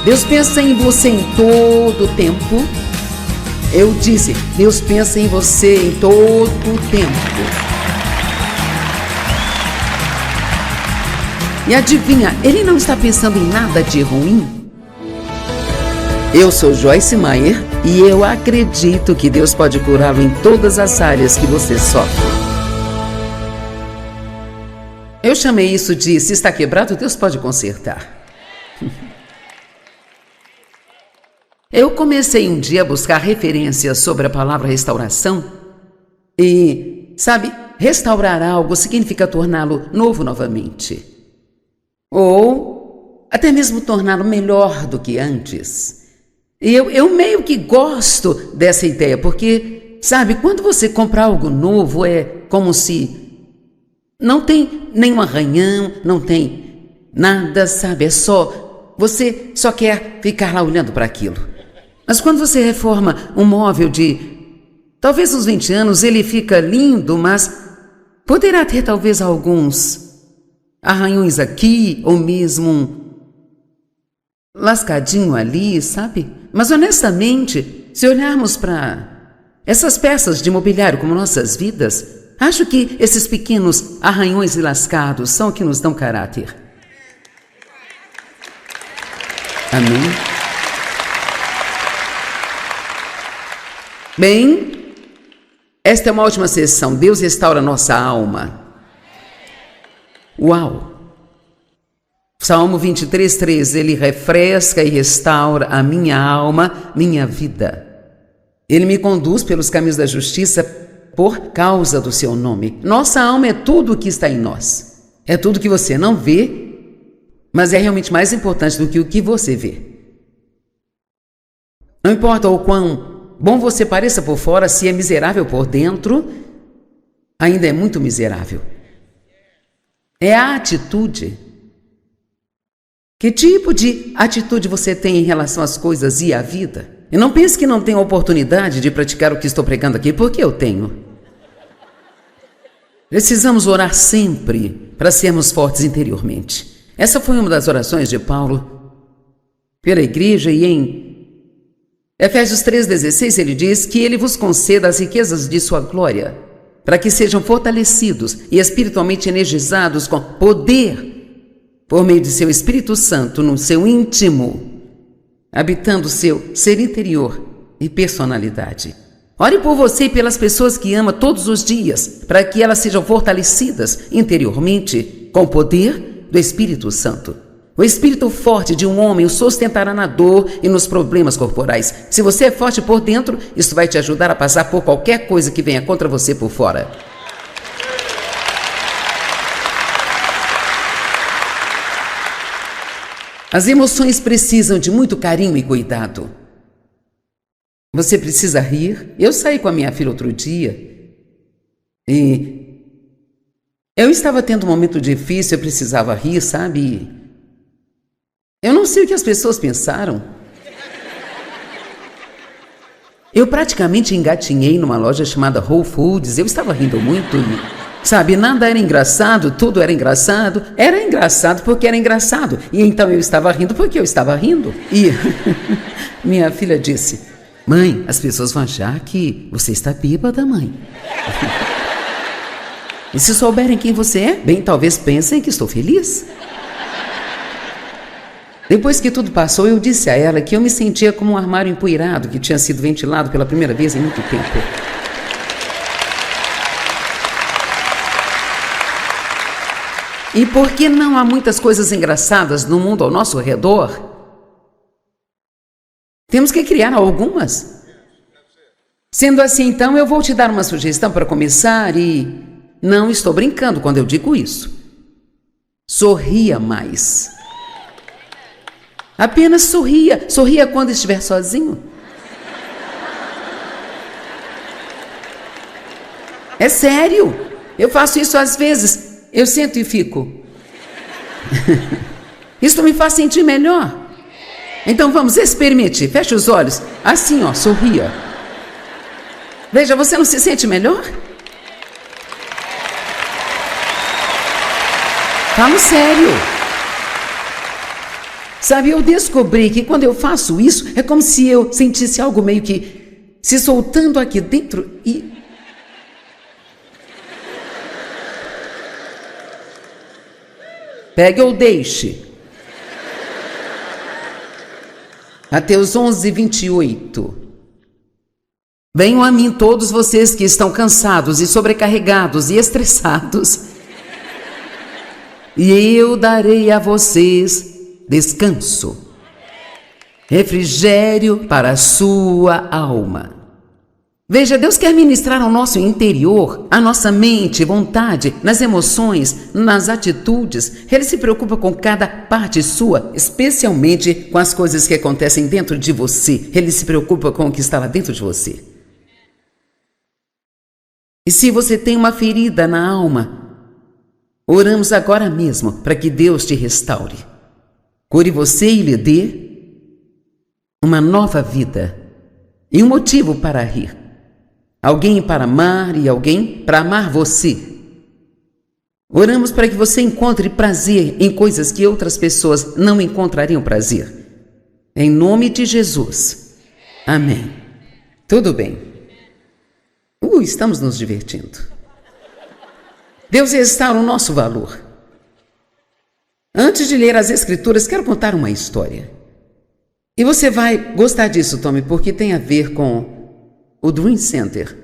Deus pensa em você em todo o tempo. Eu disse, Deus pensa em você em todo o tempo. E adivinha, Ele não está pensando em nada de ruim. Eu sou Joyce Meyer e eu acredito que Deus pode curá-lo em todas as áreas que você sofre. Eu chamei isso de, se está quebrado, Deus pode consertar. Eu comecei um dia a buscar referências sobre a palavra restauração e, sabe, restaurar algo significa torná-lo novo novamente. Ou até mesmo torná-lo melhor do que antes. E eu meio que gosto dessa ideia, porque, sabe, quando você compra algo novo, é como se não tem nenhum arranhão, não tem nada, sabe, você só quer ficar lá olhando para aquilo. Mas quando você reforma um móvel de talvez uns 20 anos, ele fica lindo, mas poderá ter talvez alguns arranhões aqui, ou mesmo um lascadinho ali, sabe? Mas honestamente, se olharmos para essas peças de mobiliário como nossas vidas, acho que esses pequenos arranhões e lascados são o que nos dão caráter. Amém? Bem, esta é uma ótima sessão. Deus restaura nossa alma. Uau! Salmo 23:3, Ele refresca e restaura a minha alma, minha vida. Ele me conduz pelos caminhos da justiça por causa do seu nome. Nossa alma é tudo o que está em nós. É tudo que você não vê, mas é realmente mais importante do que o que você vê. Não importa o quão bom você pareça por fora, se é miserável por dentro, ainda é muito miserável. É a atitude. Que tipo de atitude você tem em relação às coisas e à vida? E não pense que não tenho oportunidade de praticar o que estou pregando aqui, porque eu tenho. Precisamos orar sempre para sermos fortes interiormente. Essa foi uma das orações de Paulo pela igreja, e em Efésios 3,16 ele diz que ele vos conceda as riquezas de sua glória, para que sejam fortalecidos e espiritualmente energizados com poder, por meio de seu Espírito Santo no seu íntimo, habitando seu ser interior e personalidade. Ore por você e pelas pessoas que ama todos os dias, para que elas sejam fortalecidas interiormente com o poder do Espírito Santo. O espírito forte de um homem o sustentará na dor e nos problemas corporais. Se você é forte por dentro, isso vai te ajudar a passar por qualquer coisa que venha contra você por fora. As emoções precisam de muito carinho e cuidado. Você precisa rir. Eu saí com a minha filha outro dia e eu estava tendo um momento difícil, eu precisava rir, sabe? Eu não sei o que as pessoas pensaram. Eu praticamente engatinhei numa loja chamada Whole Foods. Eu estava rindo muito e, sabe, nada era engraçado, tudo era engraçado. Era engraçado porque era engraçado. E então eu estava rindo porque eu estava rindo. E minha filha disse: mãe, as pessoas vão achar que você está bêbada, mãe. E se souberem quem você é, bem, talvez pensem que estou feliz. Depois que tudo passou, eu disse a ela que eu me sentia como um armário empoeirado que tinha sido ventilado pela primeira vez em muito tempo. E porque não há muitas coisas engraçadas no mundo ao nosso redor, temos que criar algumas. Sendo assim, então, eu vou te dar uma sugestão para começar e não estou brincando quando eu digo isso. Sorria mais. Apenas sorria. Sorria quando estiver sozinho. É sério. Eu faço isso às vezes. Eu sento e fico. Isso me faz sentir melhor. Então vamos, experimente. Feche os olhos. Assim, ó, sorria. Veja, você não se sente melhor? Falo sério. Sabe, eu descobri que quando eu faço isso, é como se eu sentisse algo meio que se soltando aqui dentro e... Pegue ou deixe. Mateus 11:28. Venham a mim todos vocês que estão cansados e sobrecarregados e estressados, e eu darei a vocês descanso, refrigério para a sua alma. Veja, Deus quer ministrar ao nosso interior, a nossa mente, vontade, nas emoções, nas atitudes. Ele se preocupa com cada parte sua, especialmente com as coisas que acontecem dentro de você. Ele se preocupa com o que está lá dentro de você. E se você tem uma ferida na alma, oramos agora mesmo para que Deus te restaure. Cure você e lhe dê uma nova vida e um motivo para rir. Alguém para amar e alguém para amar você. Oramos para que você encontre prazer em coisas que outras pessoas não encontrariam prazer. Em nome de Jesus. Amém. Tudo bem. Estamos nos divertindo. Deus restaura o nosso valor. Antes de ler as Escrituras, quero contar uma história. E você vai gostar disso, Tommy, porque tem a ver com o Dream Center.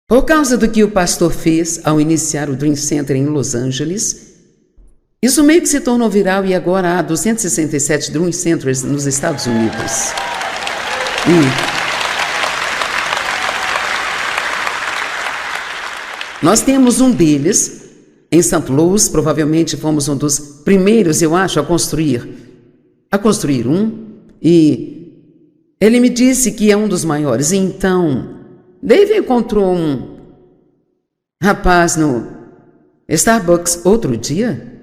Por causa do que o pastor fez ao iniciar o Dream Center em Los Angeles, isso meio que se tornou viral e agora há 267 Dream Centers nos Estados Unidos. Nós temos um deles em St. Louis, provavelmente fomos um dos primeiros, eu acho, a construir um, e ele me disse que é um dos maiores. Então, Dave encontrou um rapaz no Starbucks outro dia.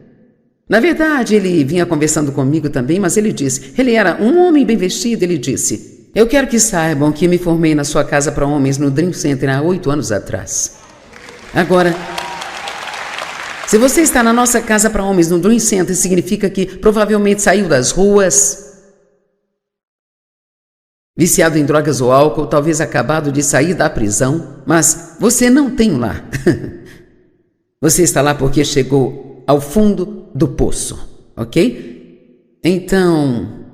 Na verdade, ele vinha conversando comigo também, mas ele disse, ele era um homem bem vestido, ele disse, eu quero que saibam que me formei na sua casa para homens no Dream Center há 8 anos atrás. Agora, se você está na nossa casa para homens no Dream Center, significa que provavelmente saiu das ruas, viciado em drogas ou álcool, talvez acabado de sair da prisão, mas você não tem um lar. Você está lá porque chegou ao fundo do poço, ok? Então,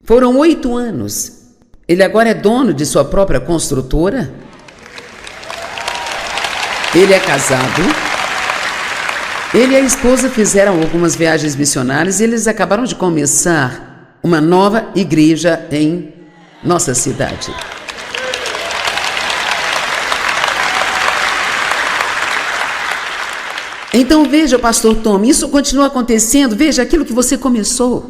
foram 8 anos. Ele agora é dono de sua própria construtora. Ele é casado. Ele e a esposa fizeram algumas viagens missionárias e eles acabaram de começar uma nova igreja em nossa cidade. Então veja, pastor Tom, isso continua acontecendo. Veja aquilo que você começou.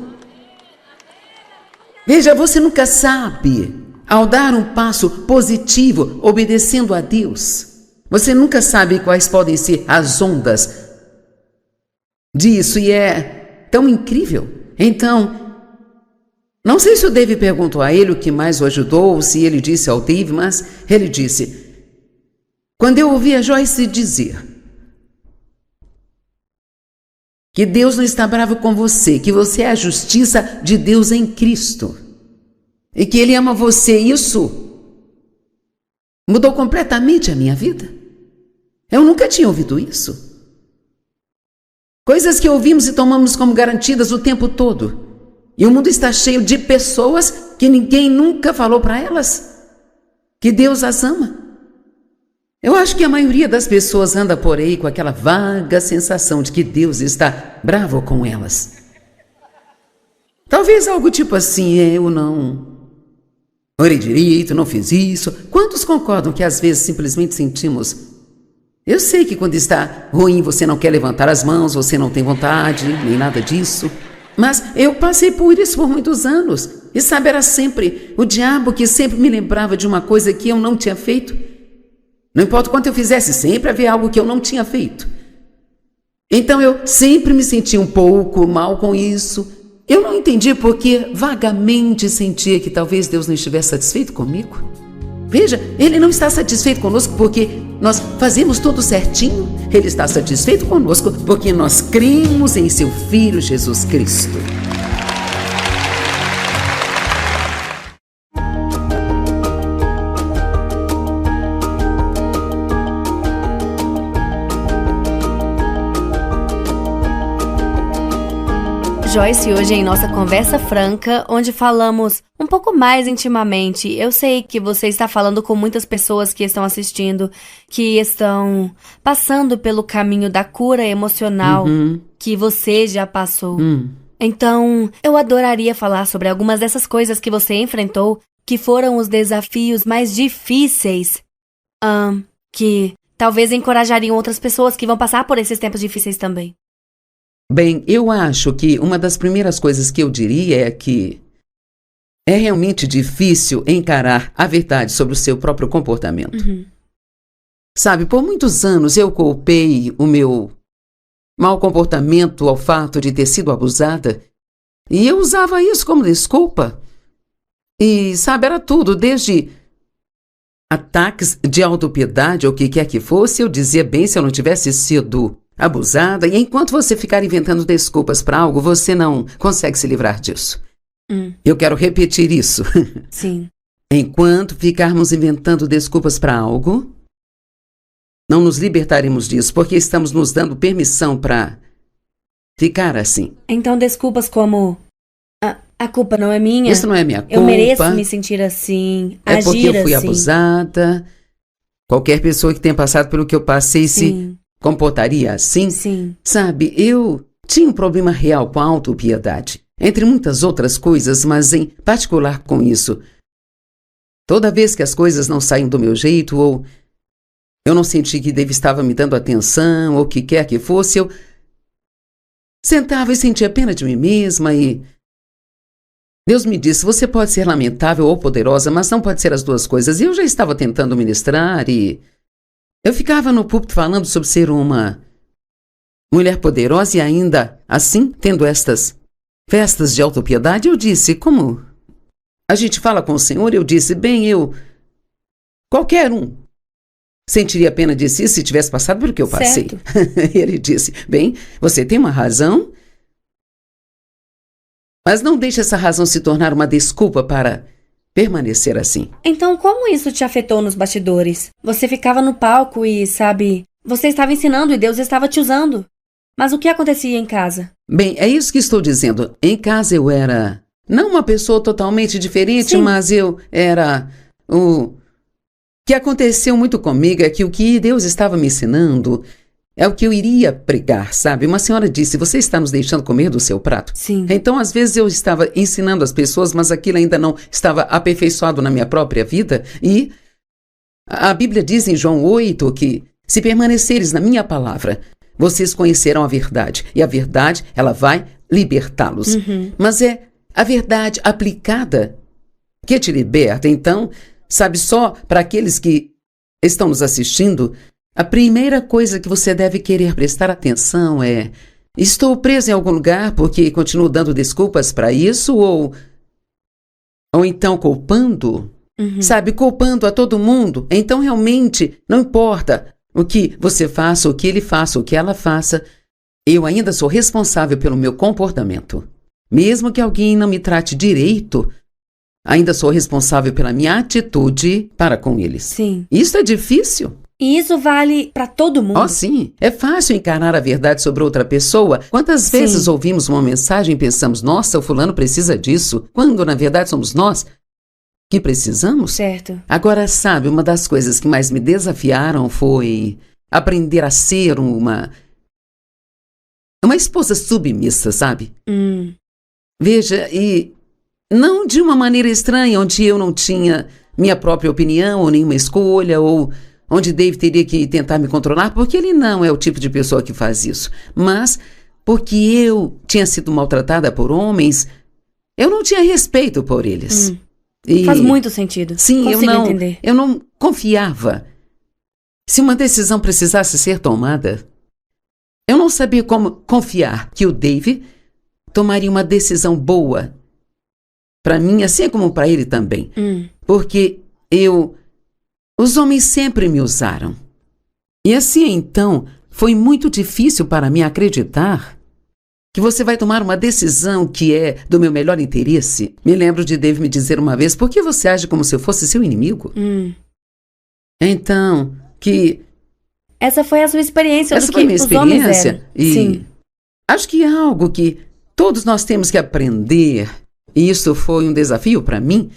Veja, você nunca sabe, ao dar um passo positivo, obedecendo a Deus, você nunca sabe quais podem ser as ondas disso, e é tão incrível. Então, não sei se o Dave perguntou a ele o que mais o ajudou, ou se ele disse ao Dave, mas ele disse, quando eu ouvi a Joyce dizer que Deus não está bravo com você, que você é a justiça de Deus em Cristo, e que Ele ama você, isso mudou completamente a minha vida. Eu nunca tinha ouvido isso. Coisas que ouvimos e tomamos como garantidas o tempo todo. E o mundo está cheio de pessoas que ninguém nunca falou para elas que Deus as ama. Eu acho que a maioria das pessoas anda por aí com aquela vaga sensação de que Deus está bravo com elas. Talvez algo tipo assim, eu não orei direito, não fiz isso. Quantos concordam que às vezes simplesmente sentimos... Eu sei que quando está ruim você não quer levantar as mãos, você não tem vontade, nem nada disso. Mas eu passei por isso por muitos anos. E sabe, era sempre o diabo que sempre me lembrava de uma coisa que eu não tinha feito. Não importa o quanto eu fizesse, sempre havia algo que eu não tinha feito. Então eu sempre me senti um pouco mal com isso. Eu não entendi porque vagamente sentia que talvez Deus não estivesse satisfeito comigo. Veja, Ele não está satisfeito conosco porque nós fazemos tudo certinho. Ele está satisfeito conosco porque nós cremos em seu Filho Jesus Cristo. Joyce, hoje em nossa conversa franca, onde falamos um pouco mais intimamente. Eu sei que você está falando com muitas pessoas que estão assistindo, que estão passando pelo caminho da cura emocional que você já passou. Então, eu adoraria falar sobre algumas dessas coisas que você enfrentou, que foram os desafios mais difíceis, que talvez encorajariam outras pessoas que vão passar por esses tempos difíceis também. Bem, eu acho que uma das primeiras coisas que eu diria é que é realmente difícil encarar a verdade sobre o seu próprio comportamento. Sabe, por muitos anos eu culpei o meu mau comportamento ao fato de ter sido abusada e eu usava isso como desculpa. E, sabe, era tudo, desde ataques de autopiedade ou o que quer que fosse, eu dizia, bem, se eu não tivesse sido abusada, e enquanto você ficar inventando desculpas para algo, você não consegue se livrar disso. Eu quero repetir isso. Sim. Enquanto ficarmos inventando desculpas para algo, não nos libertaremos disso, porque estamos nos dando permissão para ficar assim. Então, desculpas como a culpa não é minha. Isso não é minha culpa. Eu mereço me sentir assim, é agir porque eu fui assim. abusada. Qualquer pessoa que tenha passado pelo que eu passei se comportaria assim. Sim. Sabe, eu tinha um problema real com a autopiedade, entre muitas outras coisas, mas em particular com isso. Toda vez que as coisas não saíam do meu jeito, ou eu não senti que Deus estava me dando atenção, ou o que quer que fosse, eu sentava e sentia pena de mim mesma e Deus me disse, você pode ser lamentável ou poderosa, mas não pode ser as duas coisas. E eu já estava tentando ministrar e eu ficava no púlpito falando sobre ser uma mulher poderosa e ainda assim, tendo estas festas de autopiedade, eu disse, como a gente fala com o Senhor, eu disse, bem, qualquer um sentiria pena de si se tivesse passado pelo que eu passei. Ele disse, bem, você tem uma razão, mas não deixe essa razão se tornar uma desculpa para permanecer assim. Então, como isso te afetou nos bastidores? Você ficava no palco e, sabe, você estava ensinando e Deus estava te usando. Mas o que acontecia em casa? Bem, é isso que estou dizendo. Em casa eu era não uma pessoa totalmente diferente, mas eu era o que aconteceu muito comigo é que o que Deus estava me ensinando é o que eu iria pregar, sabe? Uma senhora disse, você está nos deixando comer do seu prato? Sim. Então, às vezes eu estava ensinando as pessoas, mas aquilo ainda não estava aperfeiçoado na minha própria vida. E a Bíblia diz em João 8 que se permaneceres na minha palavra, vocês conhecerão a verdade. E a verdade, ela vai libertá-los. Mas é a verdade aplicada que te liberta. Então, sabe, só para aqueles que estão nos assistindo, a primeira coisa que você deve querer prestar atenção é: estou preso em algum lugar porque continuo dando desculpas para isso? Ou então culpando? Sabe, culpando a todo mundo? Então realmente não importa o que você faça, o que ele faça, o que ela faça, eu ainda sou responsável pelo meu comportamento. Mesmo que alguém não me trate direito, ainda sou responsável pela minha atitude para com eles. Sim. Isso é difícil. E isso vale para todo mundo. Oh, sim. É fácil encarar a verdade sobre outra pessoa. Quantas vezes ouvimos uma mensagem e pensamos, nossa, o fulano precisa disso, quando na verdade somos nós que precisamos? Certo. Agora, sabe, uma das coisas que mais me desafiaram foi aprender a ser uma esposa submissa, sabe? Veja, e não de uma maneira estranha, onde eu não tinha minha própria opinião ou nenhuma escolha, ou onde Dave teria que tentar me controlar, porque ele não é o tipo de pessoa que faz isso. Mas porque eu tinha sido maltratada por homens, eu não tinha respeito por eles. E, faz muito sentido. Sim, Consigo entender. Eu não confiava. Se uma decisão precisasse ser tomada, eu não sabia como confiar que o Dave tomaria uma decisão boa para mim, assim como para ele também. Porque eu Os homens sempre me usaram. E assim, então, foi muito difícil para mim acreditar que você vai tomar uma decisão que é do meu melhor interesse. Me lembro de Dave me dizer uma vez, por que você age como se eu fosse seu inimigo? Então, que... Essa foi a sua experiência Essa do foi que minha os homens experiência. eram. E Sim. acho que é algo que todos nós temos que aprender, e isso foi um desafio para mim.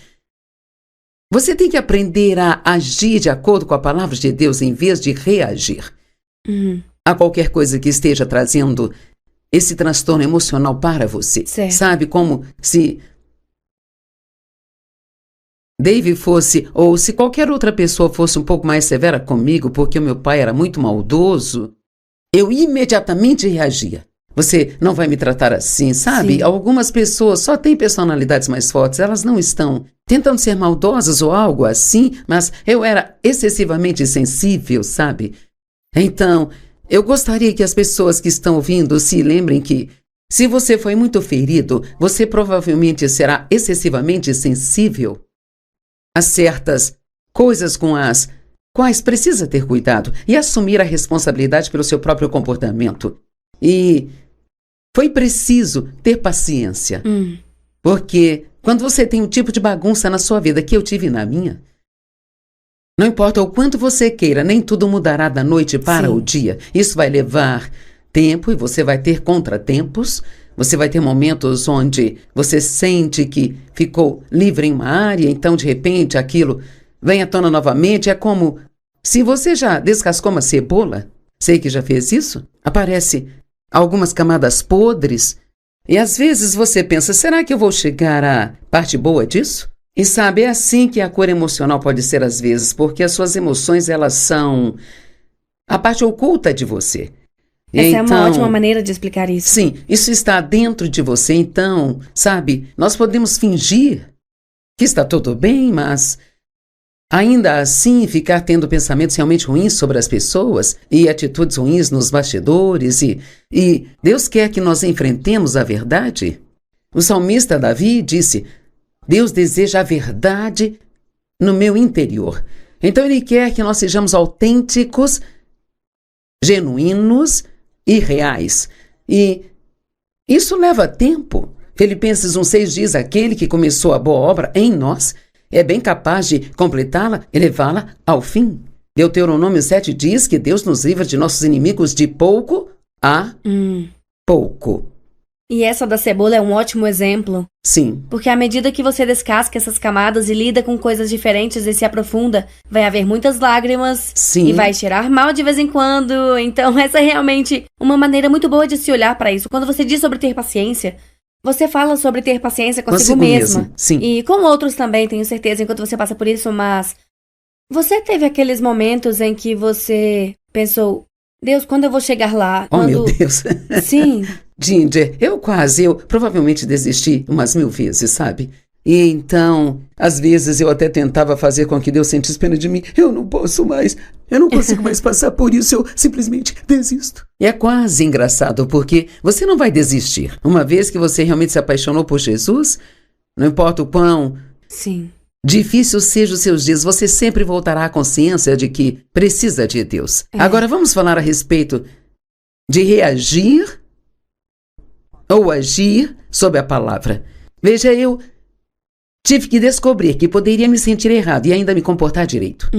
Você tem que aprender a agir de acordo com a palavra de Deus em vez de reagir a qualquer coisa que esteja trazendo esse transtorno emocional para você. Certo. Sabe, como se Dave fosse, ou se qualquer outra pessoa fosse um pouco mais severa comigo, porque o meu pai era muito maldoso, eu imediatamente reagia. Você não vai me tratar assim, sabe? Sim. Algumas pessoas só têm personalidades mais fortes, elas não estão tentando ser maldosas ou algo assim, mas eu era excessivamente sensível, sabe? Então, eu gostaria que as pessoas que estão ouvindo se lembrem que, se você foi muito ferido, você provavelmente será excessivamente sensível a certas coisas com as quais precisa ter cuidado e assumir a responsabilidade pelo seu próprio comportamento. E foi preciso ter paciência, porque quando você tem um tipo de bagunça na sua vida que eu tive na minha, não importa o quanto você queira, nem tudo mudará da noite para o dia. Isso vai levar tempo e você vai ter contratempos. Você vai ter momentos onde você sente que ficou livre em uma área, então de repente aquilo vem à tona novamente. É como se você já descascou uma cebola, sei que já fez isso, aparece algumas camadas podres e às vezes você pensa, será que eu vou chegar à parte boa disso? E sabe, é assim que a cura emocional pode ser às vezes, porque as suas emoções, elas são a parte oculta de você. Essa é uma ótima maneira de explicar isso. Sim, isso está dentro de você, então, sabe, nós podemos fingir que está tudo bem, mas ainda assim ficar tendo pensamentos realmente ruins sobre as pessoas e atitudes ruins nos bastidores e Deus quer que nós enfrentemos a verdade. O salmista Davi disse, Deus deseja a verdade no meu interior. Então ele quer que nós sejamos autênticos, genuínos e reais. E isso leva tempo. Filipenses 1,6 diz, aquele que começou a boa obra em nós é bem capaz de completá-la e levá-la ao fim. Deuteronômio 7 diz que Deus nos livra de nossos inimigos de pouco a pouco. E essa da cebola é um ótimo exemplo. Sim. Porque à medida que você descasca essas camadas e lida com coisas diferentes e se aprofunda, vai haver muitas lágrimas. Sim. E vai cheirar mal de vez em quando. Então essa é realmente uma maneira muito boa de se olhar para isso. Quando você diz sobre ter paciência, você fala sobre ter paciência consigo mesma. Sim. E com outros também, tenho certeza, enquanto você passa por isso, mas você teve aqueles momentos em que você pensou, Deus, quando eu vou chegar lá? Oh, meu Deus. Sim. Ginger, eu provavelmente desisti umas 1000 vezes, sabe? E então, às vezes eu até tentava fazer com que Deus sentisse pena de mim. Eu não posso mais, eu não consigo mais passar por isso, eu simplesmente desisto. E é quase engraçado, porque você não vai desistir. Uma vez que você realmente se apaixonou por Jesus, não importa o quão difícil sejam os seus dias, você sempre voltará à consciência de que precisa de Deus. Agora vamos falar a respeito de reagir ou agir sob a palavra. Veja, eu tive que descobrir que poderia me sentir errado e ainda me comportar direito.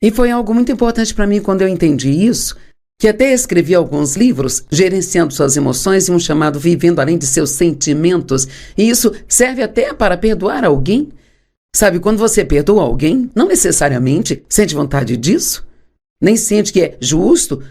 E foi algo muito importante para mim quando eu entendi isso, que até escrevi alguns livros gerenciando suas emoções e um chamado Vivendo Além de Seus Sentimentos. E isso serve até para perdoar alguém. Sabe, quando você perdoa alguém, não necessariamente sente vontade disso, nem sente que é justo,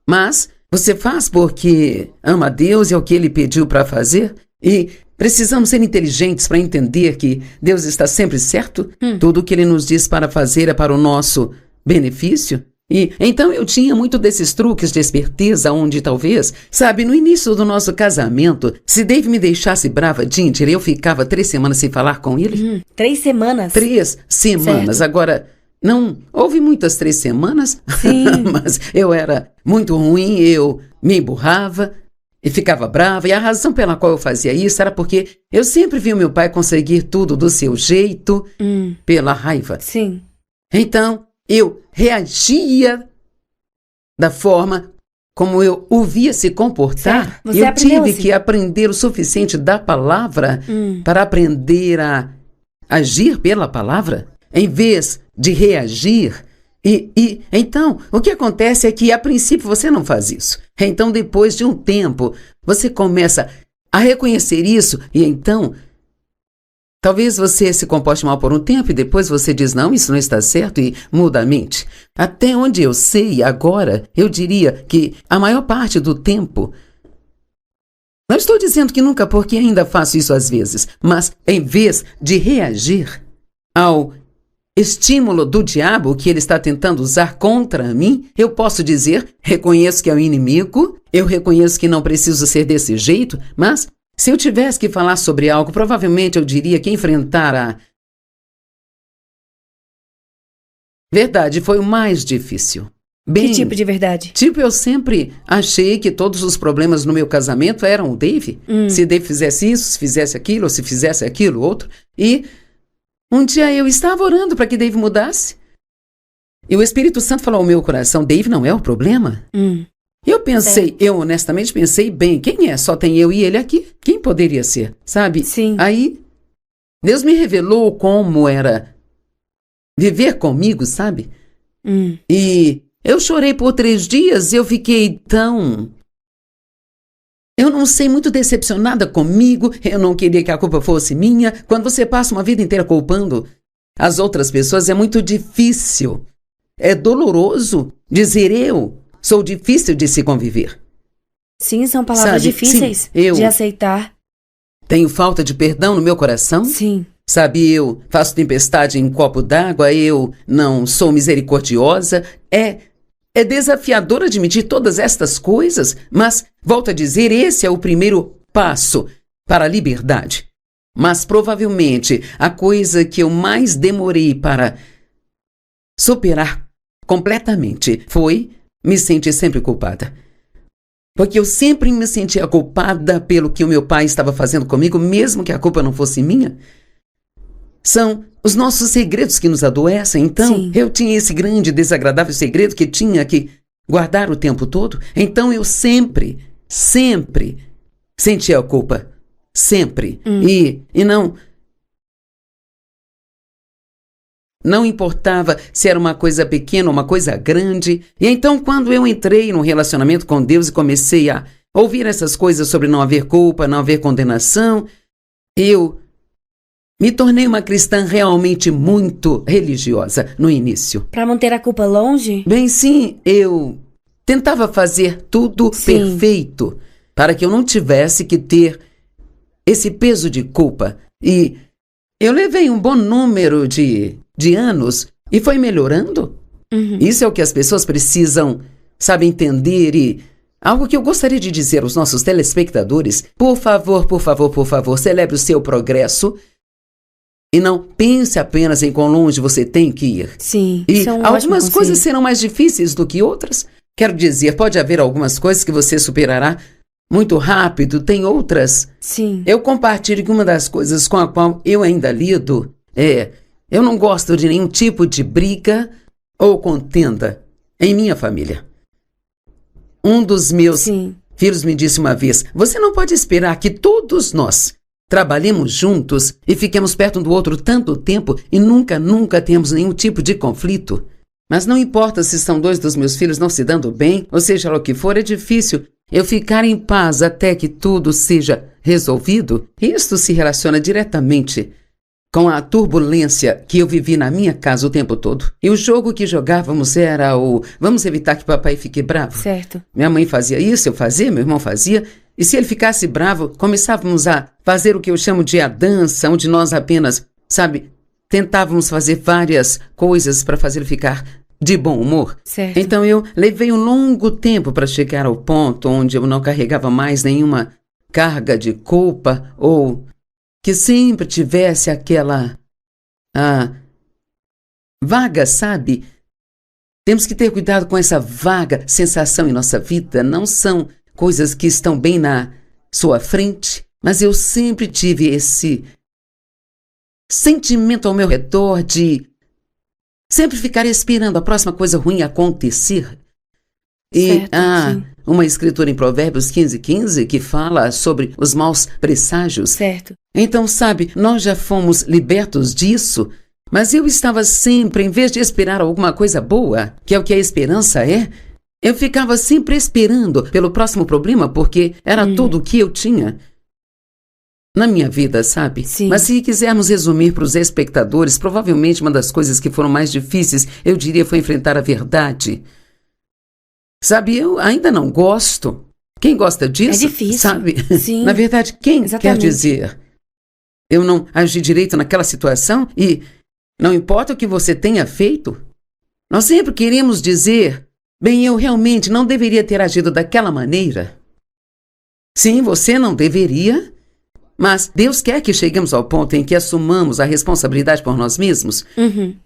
mas você faz porque ama a Deus e é o que Ele pediu para fazer. E precisamos ser inteligentes para entender que Deus está sempre certo. Tudo o que Ele nos diz para fazer é para o nosso benefício. E então eu tinha muito desses truques de esperteza onde talvez, sabe, no início do nosso casamento, se Dave me deixasse brava, Ginger, eu ficava 3 semanas sem falar com ele. 3 semanas? 3 semanas. Certo. Agora, não houve muitas 3 semanas, mas eu era muito ruim, eu me emburrava e ficava brava. E a razão pela qual eu fazia isso era porque eu sempre vi o meu pai conseguir tudo do seu jeito, pela raiva. Sim. Então, eu reagia da forma como eu o via se comportar. Você eu aprendeu tive assim. que aprender o suficiente da palavra para aprender a agir pela palavra, em vez de reagir. E então, o que acontece é que, a princípio, você não faz isso. Então, depois de um tempo, você começa a reconhecer isso e então, talvez você se comporte mal por um tempo e depois você diz, não, isso não está certo e muda a mente. Até onde eu sei agora, eu diria que a maior parte do tempo, não estou dizendo que nunca, porque ainda faço isso às vezes, mas em vez de reagir ao estímulo do diabo que ele está tentando usar contra mim, eu posso dizer, reconheço que é o inimigo, eu reconheço que não preciso ser desse jeito, mas se eu tivesse que falar sobre algo, provavelmente eu diria que enfrentar a verdade foi o mais difícil. Bem, Que tipo de verdade? Tipo, eu sempre achei que todos os problemas no meu casamento eram o Dave. Se Dave fizesse isso, se fizesse aquilo, ou se fizesse aquilo, outro. E um dia eu estava orando para que Dave mudasse. E o Espírito Santo falou ao meu coração, Dave não é o problema. Eu pensei, eu honestamente pensei, bem, quem é? Só tem eu e ele aqui. Quem poderia ser? Sabe? Sim. Aí, Deus me revelou como era viver comigo, sabe? E eu chorei por 3 dias, eu fiquei tão... Eu não sei, muito decepcionada comigo, eu não queria que a culpa fosse minha. Quando você passa uma vida inteira culpando as outras pessoas, é muito difícil. É doloroso dizer eu sou difícil de se conviver. Sim, são palavras Sabe, difíceis sim, eu de aceitar. Tenho falta de perdão no meu coração. Sim. Sabe, eu faço tempestade em um copo d'água, eu não sou misericordiosa. É desafiador admitir todas estas coisas, mas, volto a dizer, esse é o primeiro passo para a liberdade. Mas, provavelmente, a coisa que eu mais demorei para superar completamente foi me sentir sempre culpada. Porque eu sempre me sentia culpada pelo que o meu pai estava fazendo comigo, mesmo que a culpa não fosse minha. São os nossos segredos que nos adoecem. Então, Sim. eu tinha esse grande, desagradável segredo que tinha que guardar o tempo todo. Então, eu sempre sentia a culpa. Sempre. E não importava se era uma coisa pequena ou uma coisa grande. E então, quando eu entrei num relacionamento com Deus e comecei a ouvir essas coisas sobre não haver culpa, não haver condenação, eu me tornei uma cristã realmente muito religiosa no início. Para manter a culpa longe? Bem, sim, eu tentava fazer tudo perfeito para que eu não tivesse que ter esse peso de culpa. E eu levei um bom número de anos e foi melhorando. Isso é o que as pessoas precisam, sabe, entender. E algo que eu gostaria de dizer aos nossos telespectadores, por favor, celebre o seu progresso. E não pense apenas em quão longe você tem que ir. Sim, E isso é um ótimo algumas conselho. coisas serão mais difíceis do que outras. Quero dizer, pode haver algumas coisas que você superará muito rápido, tem outras. Sim. Eu compartilho que uma das coisas com a qual eu ainda lido eu não gosto de nenhum tipo de briga ou contenda em minha família. Um dos meus filhos me disse uma vez, você não pode esperar que todos nós trabalhemos juntos e fiquemos perto um do outro tanto tempo e nunca temos nenhum tipo de conflito. Mas não importa se são 2 dos meus filhos não se dando bem, ou seja lá o que for, é difícil eu ficar em paz até que tudo seja resolvido. Isto se relaciona diretamente com a turbulência que eu vivi na minha casa o tempo todo. E o jogo que jogávamos era o vamos evitar que papai fique bravo. Certo. Minha mãe fazia isso, eu fazia, meu irmão fazia. E se ele ficasse bravo, começávamos a fazer o que eu chamo de a dança, onde nós apenas, sabe, tentávamos fazer várias coisas para fazer ele ficar de bom humor. Certo. Então eu levei um longo tempo para chegar ao ponto onde eu não carregava mais nenhuma carga de culpa ou que sempre tivesse aquela vaga, sabe? Temos que ter cuidado com essa vaga sensação em nossa vida. Não são coisas que estão bem na sua frente, mas eu sempre tive esse sentimento ao meu redor de Sempre ficar esperando a próxima coisa ruim acontecer. E Certo, há sim. uma escritura em Provérbios 15:15 que fala sobre os maus presságios. Certo. Então, sabe, nós já fomos libertos disso, mas eu estava sempre, em vez de esperar alguma coisa boa, que é o que a esperança é, eu ficava sempre esperando pelo próximo problema, porque era tudo o que eu tinha na minha vida, sabe? Sim. Mas se quisermos resumir para os espectadores, provavelmente uma das coisas que foram mais difíceis, eu diria, foi enfrentar a verdade. Sabe, eu ainda não gosto. Quem gosta disso, É difícil. sabe? Sim. Na verdade, quem quer Exatamente. dizer? Eu não agi direito naquela situação e não importa o que você tenha feito. Nós sempre queremos dizer, bem, eu realmente não deveria ter agido daquela maneira. Sim, você não deveria, mas Deus quer que cheguemos ao ponto em que assumamos a responsabilidade por nós mesmos.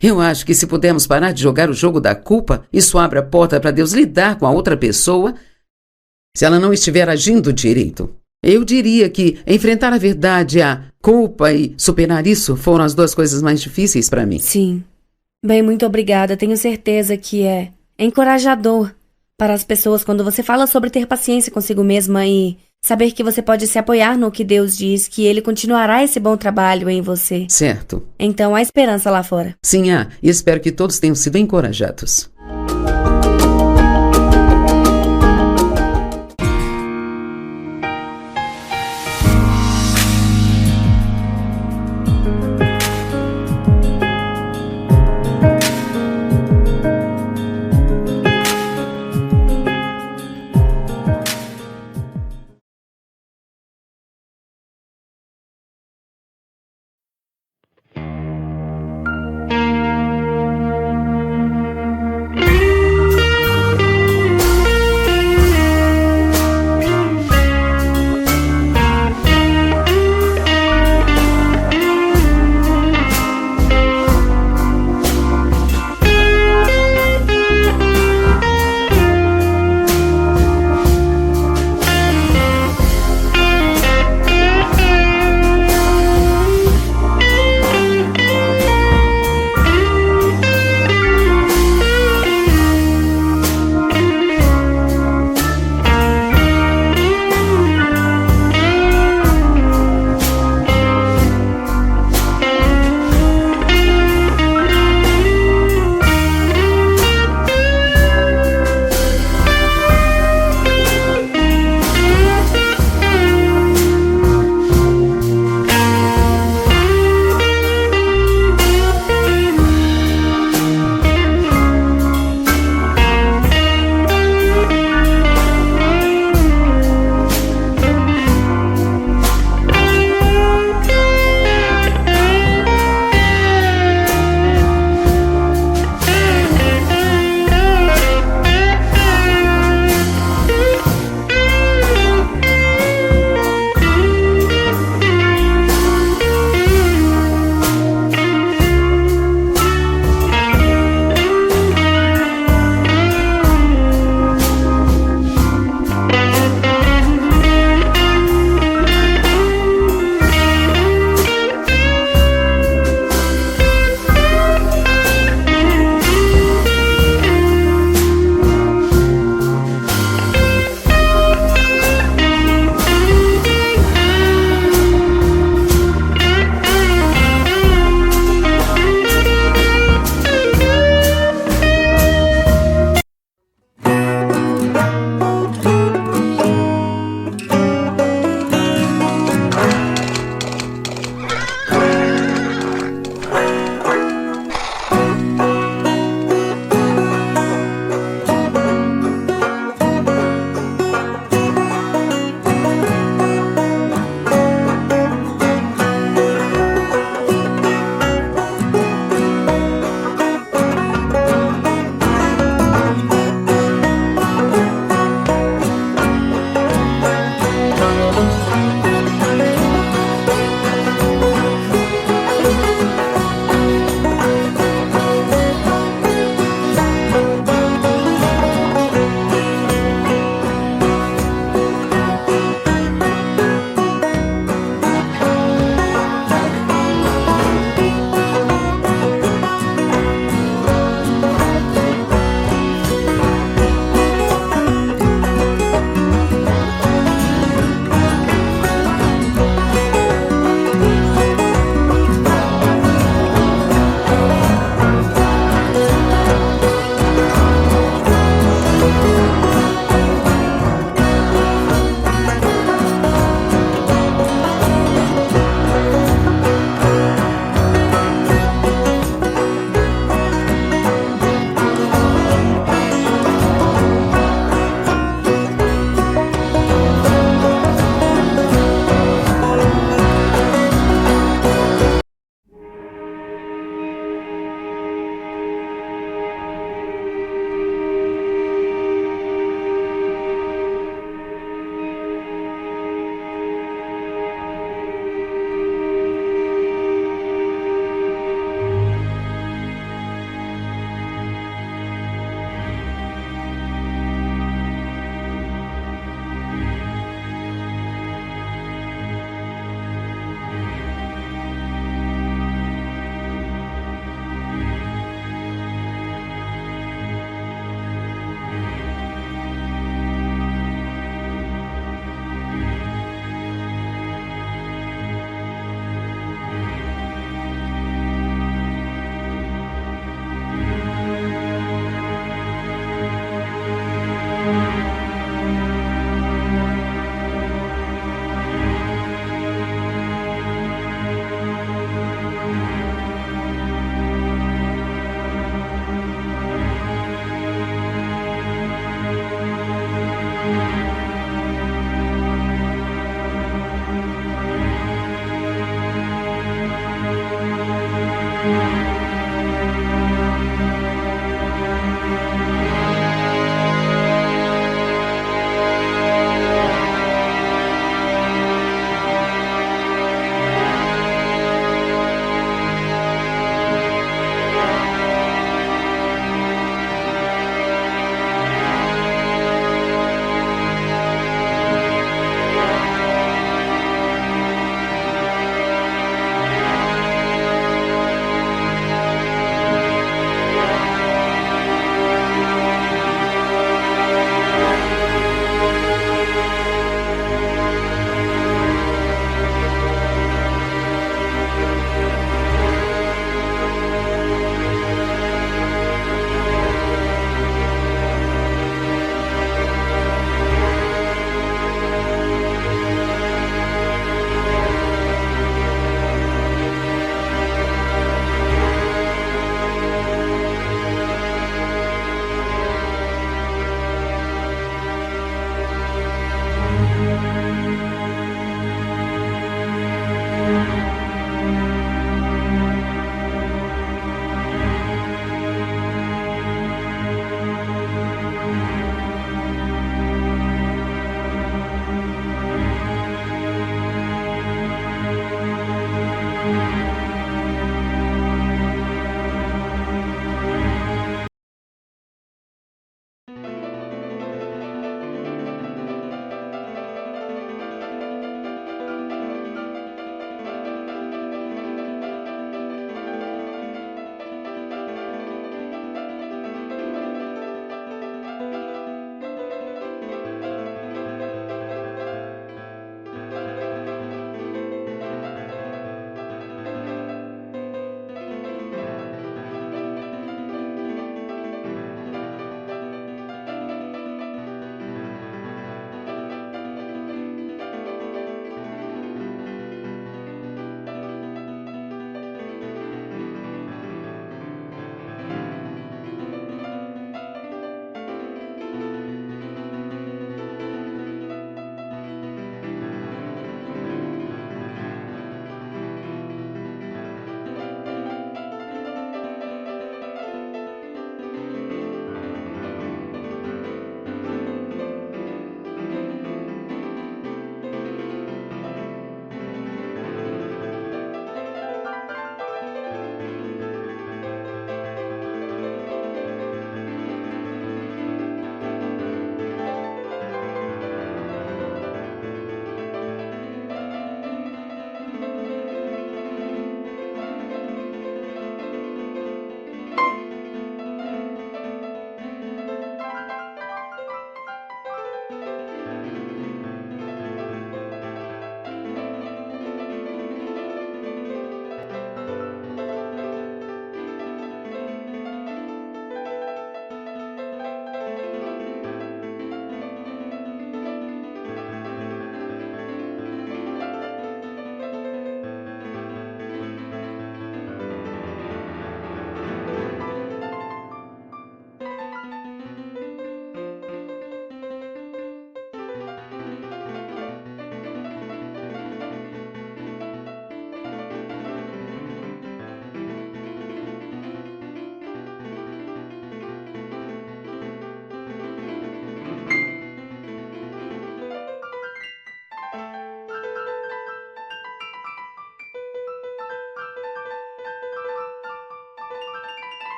Eu acho que se pudermos parar de jogar o jogo da culpa, isso abre a porta para Deus lidar com a outra pessoa se ela não estiver agindo direito. Eu diria que enfrentar a verdade, a culpa e superar isso foram as duas coisas mais difíceis para mim. Sim. Bem, muito obrigada. Tenho certeza que é encorajador para as pessoas quando você fala sobre ter paciência consigo mesma e saber que você pode se apoiar no que Deus diz, que Ele continuará esse bom trabalho em você. Certo. Então há esperança lá fora. Sim, há. E espero que todos tenham sido encorajados.